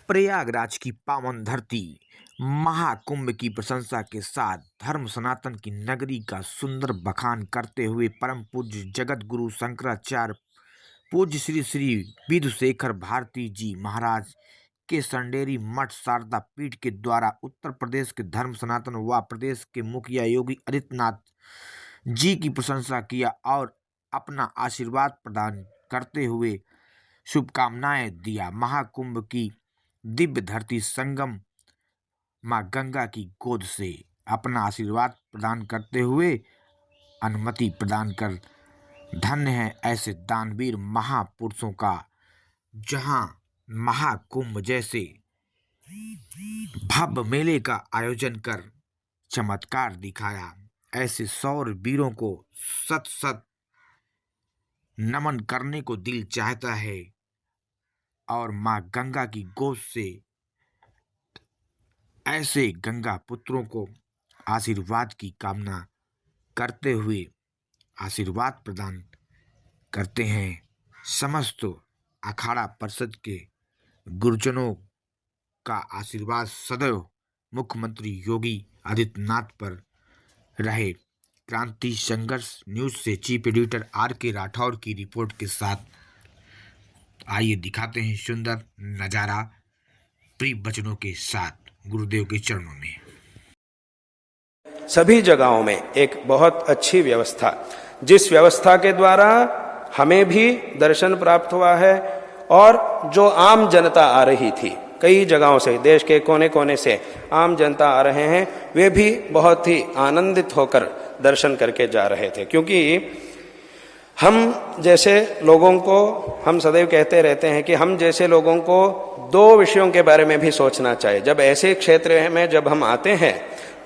प्रयागराज की पावन धरती महाकुंभ की प्रशंसा के साथ धर्म सनातन की नगरी का सुंदर बखान करते हुए परम पूज्य जगत गुरु शंकराचार्य पूज्य श्री श्री विधुशेखर भारती जी महाराज के संडेरी मठ शारदा पीठ के द्वारा उत्तर प्रदेश के धर्म सनातन व प्रदेश के मुखिया योगी आदित्यनाथ जी की प्रशंसा किया और अपना आशीर्वाद प्रदान करते हुए शुभकामनाएं दिया। महाकुंभ की दिव्य धरती संगम मां गंगा की गोद से अपना आशीर्वाद प्रदान करते हुए अनुमति प्रदान कर धन्य है ऐसे दानवीर महापुरुषों का, जहां महाकुंभ जैसे भव्य मेले का आयोजन कर चमत्कार दिखाया। ऐसे सौर वीरों को सत सत नमन करने को दिल चाहता है और मां गंगा की गोद से ऐसे गंगा पुत्रों को आशीर्वाद की कामना करते हुए आशीर्वाद प्रदान करते हैं। समस्त अखाड़ा परिषद के गुरुजनों का आशीर्वाद सदैव मुख्यमंत्री योगी आदित्यनाथ पर रहे। क्रांति संघर्ष न्यूज से चीफ एडिटर R.K. राठौर की रिपोर्ट के साथ आइए दिखाते हैं सुंदर नजारा प्रिय वचनों के साथ गुरुदेव के चरणों में। सभी जगहों में एक बहुत अच्छी व्यवस्था, जिस व्यवस्था के द्वारा हमें भी दर्शन प्राप्त हुआ है और जो आम जनता आ रही थी, कई जगहों से देश के कोने कोने से आम जनता आ रहे हैं, वे भी बहुत ही आनंदित होकर दर्शन करके जा रहे थे। क्योंकि हम जैसे लोगों को, हम सदैव कहते रहते हैं कि हम जैसे लोगों को दो विषयों के बारे में भी सोचना चाहिए। जब ऐसे क्षेत्र में जब हम आते हैं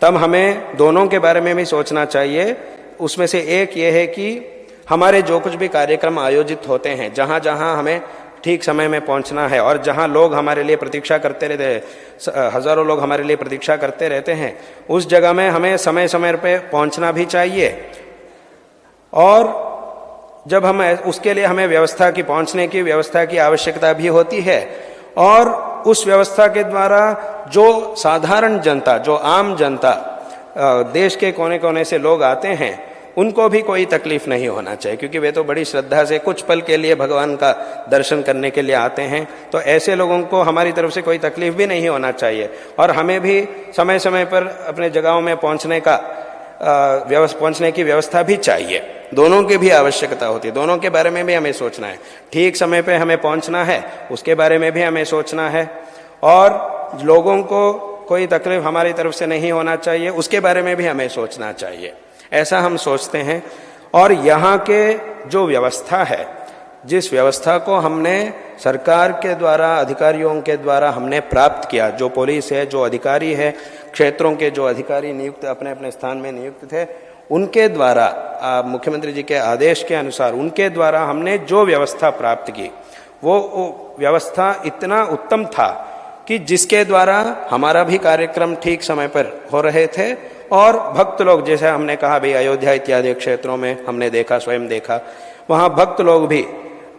तब हमें दोनों के बारे में भी सोचना चाहिए। उसमें से एक ये है कि हमारे जो कुछ भी कार्यक्रम आयोजित होते हैं, जहाँ जहाँ हमें ठीक समय में पहुंचना है और जहां लोग हमारे लिए प्रतीक्षा करते रहते हैं, हजारों लोग हमारे लिए प्रतीक्षा करते रहते हैं, उस जगह में हमें समय समय पे पहुंचना भी चाहिए। और जब हम उसके लिए हमें व्यवस्था की, पहुंचने की व्यवस्था की आवश्यकता भी होती है। और उस व्यवस्था के द्वारा जो साधारण जनता, जो आम जनता, देश के कोने कोने से लोग आते हैं, उनको भी कोई तकलीफ नहीं होना चाहिए। क्योंकि वे तो बड़ी श्रद्धा से कुछ पल के लिए भगवान का दर्शन करने के लिए आते हैं, तो ऐसे लोगों को हमारी तरफ से कोई तकलीफ भी नहीं होना चाहिए। और हमें भी समय समय पर अपने जगहों में पहुंचने की व्यवस्था भी चाहिए। दोनों की भी आवश्यकता होती है, दोनों के बारे में भी हमें सोचना है। ठीक समय पे हमें पहुंचना है, उसके बारे में भी हमें सोचना है। और लोगों को कोई तकलीफ हमारी तरफ से नहीं होना चाहिए, उसके बारे में भी हमें सोचना चाहिए। ऐसा हम सोचते हैं। और यहाँ के जो व्यवस्था है, जिस व्यवस्था को हमने सरकार के द्वारा, अधिकारियों के द्वारा हमने प्राप्त किया, जो पुलिस है, जो अधिकारी है, क्षेत्रों के जो अधिकारी नियुक्त अपने अपने स्थान में नियुक्त थे, उनके द्वारा, मुख्यमंत्री जी के आदेश के अनुसार उनके द्वारा हमने जो व्यवस्था प्राप्त की, वो व्यवस्था इतना उत्तम था कि जिसके द्वारा हमारा भी कार्यक्रम ठीक समय पर हो रहे थे। और भक्त लोग, जैसे हमने कहा भाई अयोध्या इत्यादि क्षेत्रों में हमने देखा, स्वयं देखा, वहाँ भक्त लोग भी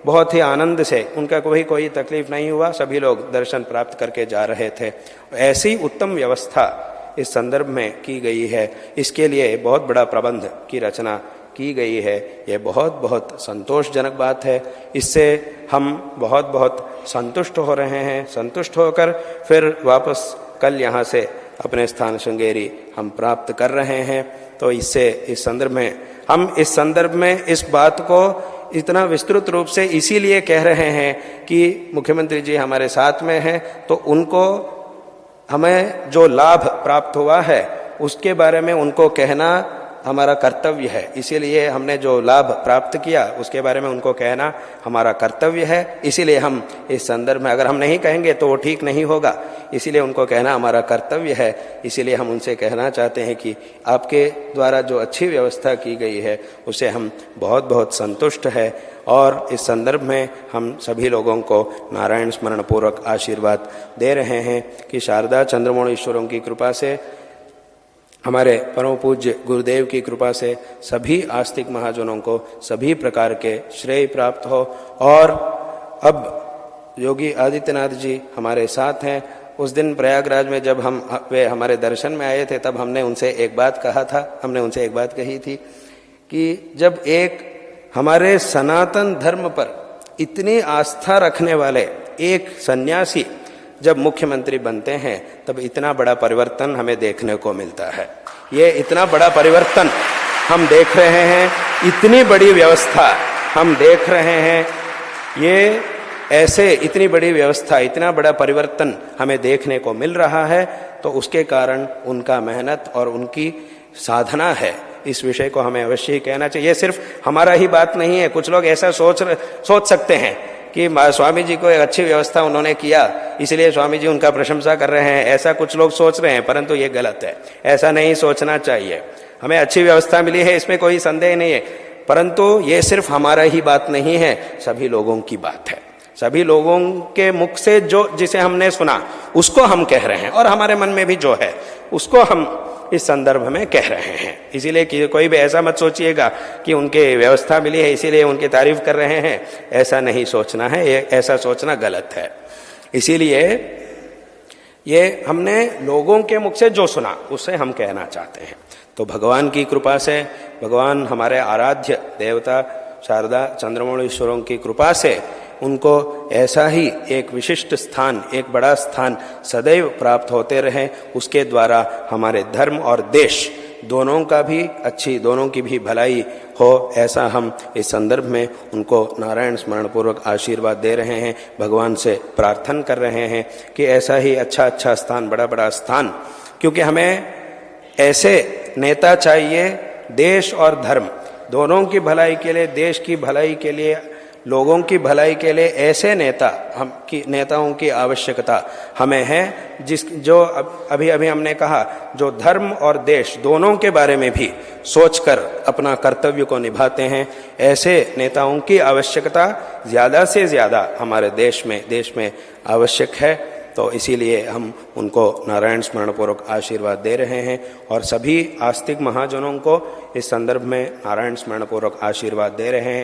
बहुत ही आनंद से, उनका कोई तकलीफ नहीं हुआ, सभी लोग दर्शन प्राप्त करके जा रहे थे। ऐसी उत्तम व्यवस्था इस संदर्भ में की गई है। इसके लिए बहुत बड़ा प्रबंध की रचना की गई है। ये बहुत बहुत संतोषजनक बात है। इससे हम बहुत बहुत संतुष्ट हो रहे हैं। संतुष्ट होकर फिर वापस कल यहाँ से अपने स्थान श्रृंगेरी हम प्राप्त कर रहे हैं। तो इससे इस संदर्भ में इस बात को इतना विस्तृत रूप से इसीलिए कह रहे हैं कि मुख्यमंत्री जी हमारे साथ में हैं, तो उनको हमें जो लाभ प्राप्त हुआ है उसके बारे में उनको कहना हमारा कर्तव्य है। इसीलिए हमने जो लाभ प्राप्त किया उसके बारे में उनको कहना हमारा कर्तव्य है। इसीलिए हम इस संदर्भ में, अगर हम नहीं कहेंगे तो वो ठीक नहीं होगा, इसीलिए उनको कहना हमारा कर्तव्य है। इसीलिए हम उनसे कहना चाहते हैं कि आपके द्वारा जो अच्छी व्यवस्था की गई है उसे हम बहुत बहुत संतुष्ट है। और इस संदर्भ में हम सभी लोगों को नारायण स्मरण पूर्वक आशीर्वाद दे रहे हैं कि शारदा चंद्रमौली ईश्वरों की कृपा से, हमारे परम पूज्य गुरुदेव की कृपा से सभी आस्तिक महाजनों को सभी प्रकार के श्रेय प्राप्त हो। और अब योगी आदित्यनाथ जी हमारे साथ हैं। उस दिन प्रयागराज में जब वे हमारे दर्शन में आए थे, तब हमने उनसे एक बात कही थी कि जब एक हमारे सनातन धर्म पर इतनी आस्था रखने वाले एक सन्यासी जब मुख्यमंत्री बनते हैं, तब इतना बड़ा परिवर्तन हमें देखने को मिलता है। ये इतना बड़ा परिवर्तन हम देख रहे हैं, इतनी बड़ी व्यवस्था हम देख रहे हैं, ये ऐसे इतनी बड़ी व्यवस्था, इतना बड़ा परिवर्तन हमें देखने को मिल रहा है, तो उसके कारण उनका मेहनत और उनकी साधना है। इस विषय को हमें अवश्य ही कहना चाहिए। ये सिर्फ हमारा ही बात नहीं है। कुछ लोग ऐसा सोच सकते हैं कि स्वामी जी को एक अच्छी व्यवस्था उन्होंने किया, इसलिए स्वामी जी उनका प्रशंसा कर रहे हैं, ऐसा कुछ लोग सोच रहे हैं, परंतु ये गलत है। ऐसा नहीं सोचना चाहिए। हमें अच्छी व्यवस्था मिली है, इसमें कोई संदेह नहीं है, परंतु ये सिर्फ हमारा ही बात नहीं है, सभी लोगों की बात है। सभी लोगों के मुख से जो जिसे हमने सुना उसको हम कह रहे हैं, और हमारे मन में भी जो है उसको हम इस संदर्भ में कह रहे हैं। इसीलिए कि कोई भी ऐसा मत सोचिएगा कि उनके व्यवस्था मिली है इसीलिए उनकी तारीफ कर रहे हैं, ऐसा नहीं सोचना है, ऐसा सोचना गलत है। इसीलिए ये हमने लोगों के मुख से जो सुना उससे हम कहना चाहते हैं। तो भगवान की कृपा से, भगवान हमारे आराध्य देवता शारदा चंद्रमौळीश्वरों की कृपा से उनको ऐसा ही एक विशिष्ट स्थान, एक बड़ा स्थान सदैव प्राप्त होते रहे। उसके द्वारा हमारे धर्म और देश दोनों की भी भलाई हो, ऐसा हम इस संदर्भ में उनको नारायण स्मरण पूर्वक आशीर्वाद दे रहे हैं। भगवान से प्रार्थना कर रहे हैं कि ऐसा ही अच्छा स्थान, बड़ा स्थान, क्योंकि हमें ऐसे नेता चाहिए, देश और धर्म दोनों की भलाई के लिए, देश की भलाई के लिए, लोगों की भलाई के लिए ऐसे नेताओं की आवश्यकता हमें है, जो अभी हमने कहा, जो धर्म और देश दोनों के बारे में भी सोचकर अपना कर्तव्य को निभाते हैं। ऐसे नेताओं की आवश्यकता ज्यादा से ज्यादा हमारे देश में आवश्यक है। तो इसीलिए हम उनको नारायण स्मरण पूर्वक आशीर्वाद दे रहे हैं, और सभी आस्तिक महाजनों को इस संदर्भ में नारायण स्मरण पूर्वक आशीर्वाद दे रहे हैं।